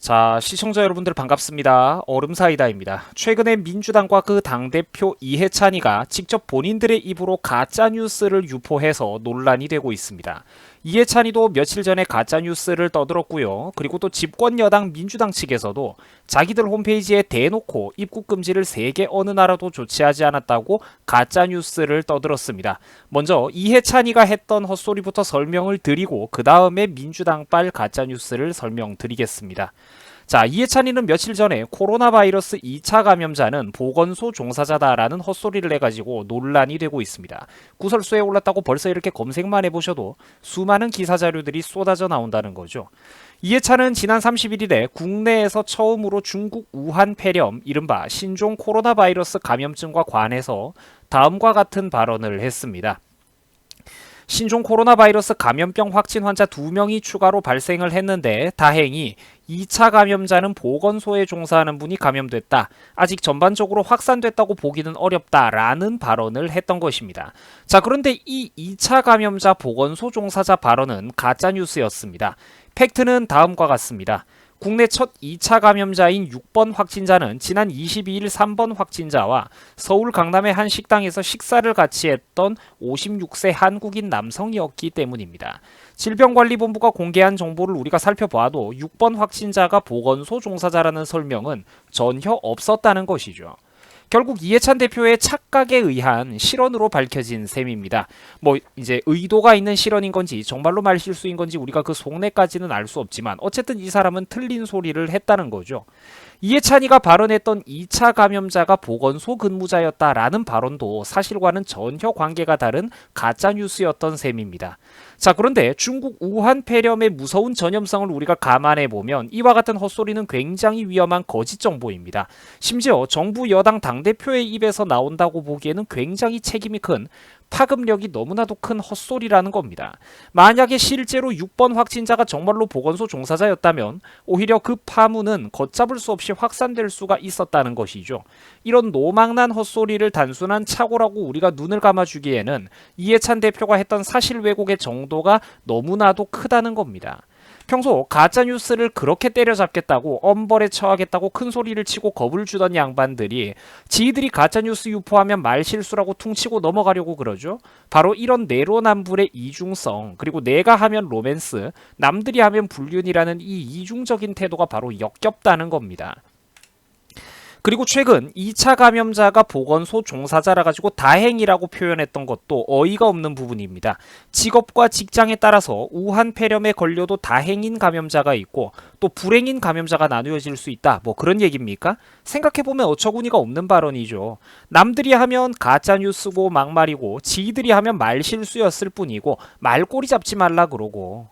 자, 시청자 여러분들 반갑습니다. 얼음사이다입니다. 최근에 민주당과 그 당대표 이해찬이가 직접 본인들의 입으로 가짜뉴스를 유포해서 논란이 되고 있습니다. 이해찬이도 며칠 전에 가짜뉴스를 떠들었고요. 그리고 또 집권 여당 민주당 측에서도 자기들 홈페이지에 대놓고 입국 금지를 세계 어느 나라도 조치하지 않았다고 가짜뉴스를 떠들었습니다. 먼저 이해찬이가 했던 헛소리부터 설명을 드리고 그 다음에 민주당발 가짜뉴스를 설명드리겠습니다. 자, 이해찬이는 며칠 전에 코로나 바이러스 2차 감염자는 보건소 종사자다라는 헛소리를 해가지고 논란이 되고 있습니다. 구설수에 올랐다고 벌써 이렇게 검색만 해보셔도 수많은 기사 자료들이 쏟아져 나온다는 거죠. 이해찬은 지난 31일에 국내에서 처음으로 중국 우한 폐렴, 이른바 신종 코로나 바이러스 감염증과 관해서 다음과 같은 발언을 했습니다. 신종 코로나 바이러스 감염병 확진 환자 2명이 추가로 발생을 했는데 다행히 2차 감염자는 보건소에 종사하는 분이 감염됐다. 아직 전반적으로 확산됐다고 보기는 어렵다라는 발언을 했던 것입니다. 자, 그런데 이 2차 감염자 보건소 종사자 발언은 가짜뉴스였습니다. 팩트는 다음과 같습니다. 국내 첫 2차 감염자인 6번 확진자는 지난 22일 3번 확진자와 서울 강남의 한 식당에서 식사를 같이 했던 56세 한국인 남성이었기 때문입니다. 질병관리본부가 공개한 정보를 우리가 살펴봐도 6번 확진자가 보건소 종사자라는 설명은 전혀 없었다는 것이죠. 결국 이해찬 대표의 착각에 의한 실언으로 밝혀진 셈입니다. 이제 의도가 있는 실언인 건지 정말로 말실수인 건지 우리가 그 속내까지는 알 수 없지만 어쨌든 이 사람은 틀린 소리를 했다는 거죠. 이해찬이가 발언했던 2차 감염자가 보건소 근무자였다라는 발언도 사실과는 전혀 관계가 다른 가짜뉴스였던 셈입니다. 자, 그런데 중국 우한 폐렴의 무서운 전염성을 우리가 감안해 보면 이와 같은 헛소리는 굉장히 위험한 거짓 정보입니다. 심지어 정부 여당 당대표의 입에서 나온다고 보기에는 굉장히 책임이 큰 파급력이 너무나도 큰 헛소리라는 겁니다. 만약에 실제로 6번 확진자가 정말로 보건소 종사자였다면 오히려 그 파문은 걷잡을 수 없이 확산될 수가 있었다는 것이죠. 이런 노망난 헛소리를 단순한 착오라고 우리가 눈을 감아주기에는 이해찬 대표가 했던 사실 왜곡의 정도가 너무나도 크다는 겁니다. 평소 가짜뉴스를 그렇게 때려잡겠다고 엄벌에 처하겠다고 큰 소리를 치고 겁을 주던 양반들이 지들이 가짜뉴스 유포하면 말실수라고 퉁치고 넘어가려고 그러죠. 바로 이런 내로남불의 이중성, 그리고 내가 하면 로맨스, 남들이 하면 불륜이라는 이 이중적인 태도가 바로 역겹다는 겁니다. 그리고 최근 2차 감염자가 보건소 종사자라 가지고 다행이라고 표현했던 것도 어이가 없는 부분입니다. 직업과 직장에 따라서 우한 폐렴에 걸려도 다행인 감염자가 있고 또 불행인 감염자가 나누어질 수 있다. 그런 얘기입니까? 생각해보면 어처구니가 없는 발언이죠. 남들이 하면 가짜뉴스고 막말이고 지들이 하면 말실수였을 뿐이고 말꼬리 잡지 말라 그러고.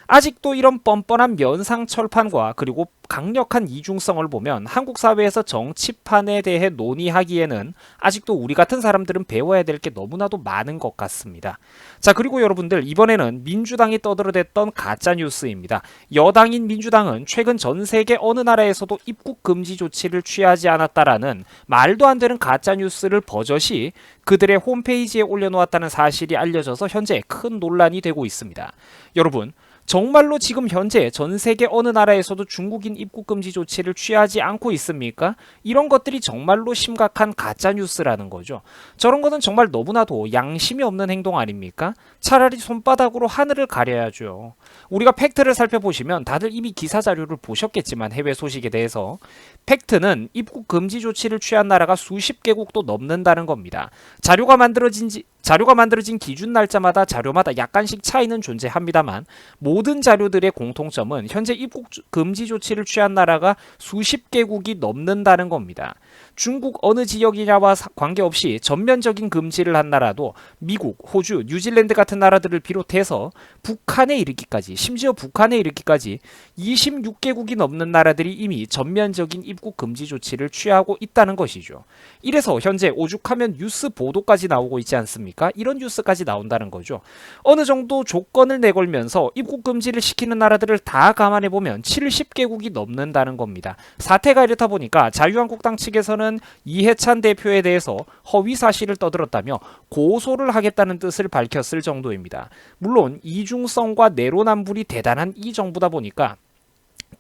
아직도 이런 뻔뻔한 면상철판과 그리고 강력한 이중성을 보면 한국 사회에서 정치판에 대해 논의하기에는 아직도 우리 같은 사람들은 배워야 될 게 너무나도 많은 것 같습니다. 자, 그리고 여러분들 이번에는 민주당이 떠들어댔던 가짜뉴스입니다. 여당인 민주당은 최근 전 세계 어느 나라에서도 입국 금지 조치를 취하지 않았다라는 말도 안 되는 가짜뉴스를 버젓이 그들의 홈페이지에 올려놓았다는 사실이 알려져서 현재 큰 논란이 되고 있습니다. 여러분, 정말로 지금 현재 전 세계 어느 나라에서도 중국인 입국 금지 조치를 취하지 않고 있습니까? 이런 것들이 정말로 심각한 가짜뉴스라는 거죠. 저런 거는 정말 너무나도 양심이 없는 행동 아닙니까? 차라리 손바닥으로 하늘을 가려야죠. 우리가 팩트를 살펴보시면 다들 이미 기사 자료를 보셨겠지만 해외 소식에 대해서 팩트는 입국 금지 조치를 취한 나라가 수십 개국도 넘는다는 겁니다. 자료가 만들어진 기준 날짜마다 자료마다 약간씩 차이는 존재합니다만 모든 자료들의 공통점은 현재 입국 금지 조치를 취한 나라가 수십 개국이 넘는다는 겁니다. 중국 어느 지역이냐와 관계없이 전면적인 금지를 한 나라도 미국, 호주, 뉴질랜드 같은 나라들을 비롯해서 북한에 이르기까지, 심지어 북한에 이르기까지 26개국이 넘는 나라들이 이미 전면적인 입국 금지 조치를 취하고 있다는 것이죠. 이래서 현재 오죽하면 뉴스 보도까지 나오고 있지 않습니까? 이런 뉴스까지 나온다는 거죠. 어느 정도 조건을 내걸면서 입국 금지를 시키는 나라들을 다 감안해보면 70개국이 넘는다는 겁니다. 사태가 이렇다 보니까 자유한국당 측에서는 이해찬 대표에 대해서 허위 사실을 떠들었다며 고소를 하겠다는 뜻을 밝혔을 정도입니다. 물론 이중성과 내로남불이 대단한 이 정부다 보니까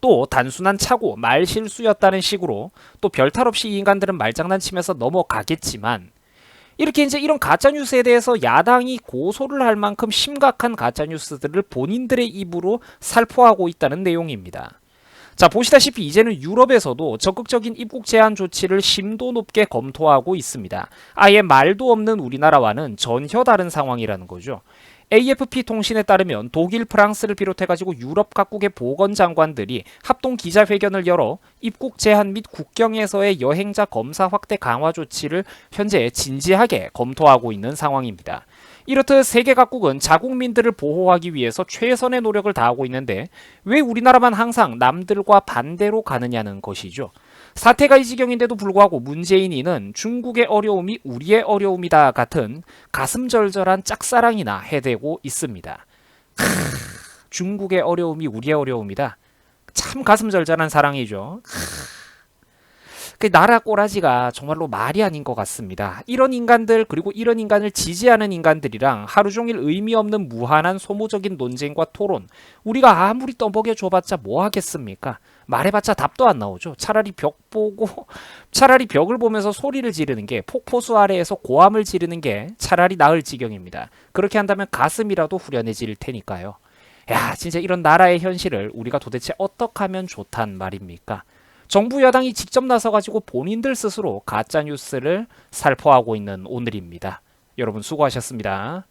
또 단순한 착오, 말실수였다는 식으로 또 별탈 없이 이 인간들은 말장난치면서 넘어가겠지만 이렇게 이제 이런 가짜뉴스에 대해서 야당이 고소를 할 만큼 심각한 가짜뉴스들을 본인들의 입으로 살포하고 있다는 내용입니다. 자, 보시다시피 이제는 유럽에서도 적극적인 입국 제한 조치를 심도 높게 검토하고 있습니다. 아예 말도 없는 우리나라와는 전혀 다른 상황이라는 거죠. AFP 통신에 따르면 독일, 프랑스를 비롯해가지고 유럽 각국의 보건장관들이 합동 기자회견을 열어 입국 제한 및 국경에서의 여행자 검사 확대 강화 조치를 현재 진지하게 검토하고 있는 상황입니다. 이렇듯 세계 각국은 자국민들을 보호하기 위해서 최선의 노력을 다하고 있는데 왜 우리나라만 항상 남들과 반대로 가느냐는 것이죠. 사태가 이 지경인데도 불구하고 문재인이는 중국의 어려움이 우리의 어려움이다 같은 가슴절절한 짝사랑이나 해대고 있습니다. 중국의 어려움이 우리의 어려움이다. 참 가슴절절한 사랑이죠. 그 나라 꼬라지가 정말로 말이 아닌 것 같습니다. 이런 인간들 그리고 이런 인간을 지지하는 인간들이랑 하루 종일 의미 없는 무한한 소모적인 논쟁과 토론 우리가 아무리 떠먹여 줘봤자 뭐 하겠습니까? 말해봤자 답도 안 나오죠. 차라리 차라리 벽을 보면서 소리를 지르는 게 폭포수 아래에서 고함을 지르는 게 차라리 나을 지경입니다. 그렇게 한다면 가슴이라도 후련해질 테니까요. 야, 진짜 이런 나라의 현실을 우리가 도대체 어떻게 하면 좋단 말입니까? 정부 여당이 직접 나서가지고 본인들 스스로 가짜뉴스를 살포하고 있는 오늘입니다. 여러분 수고하셨습니다.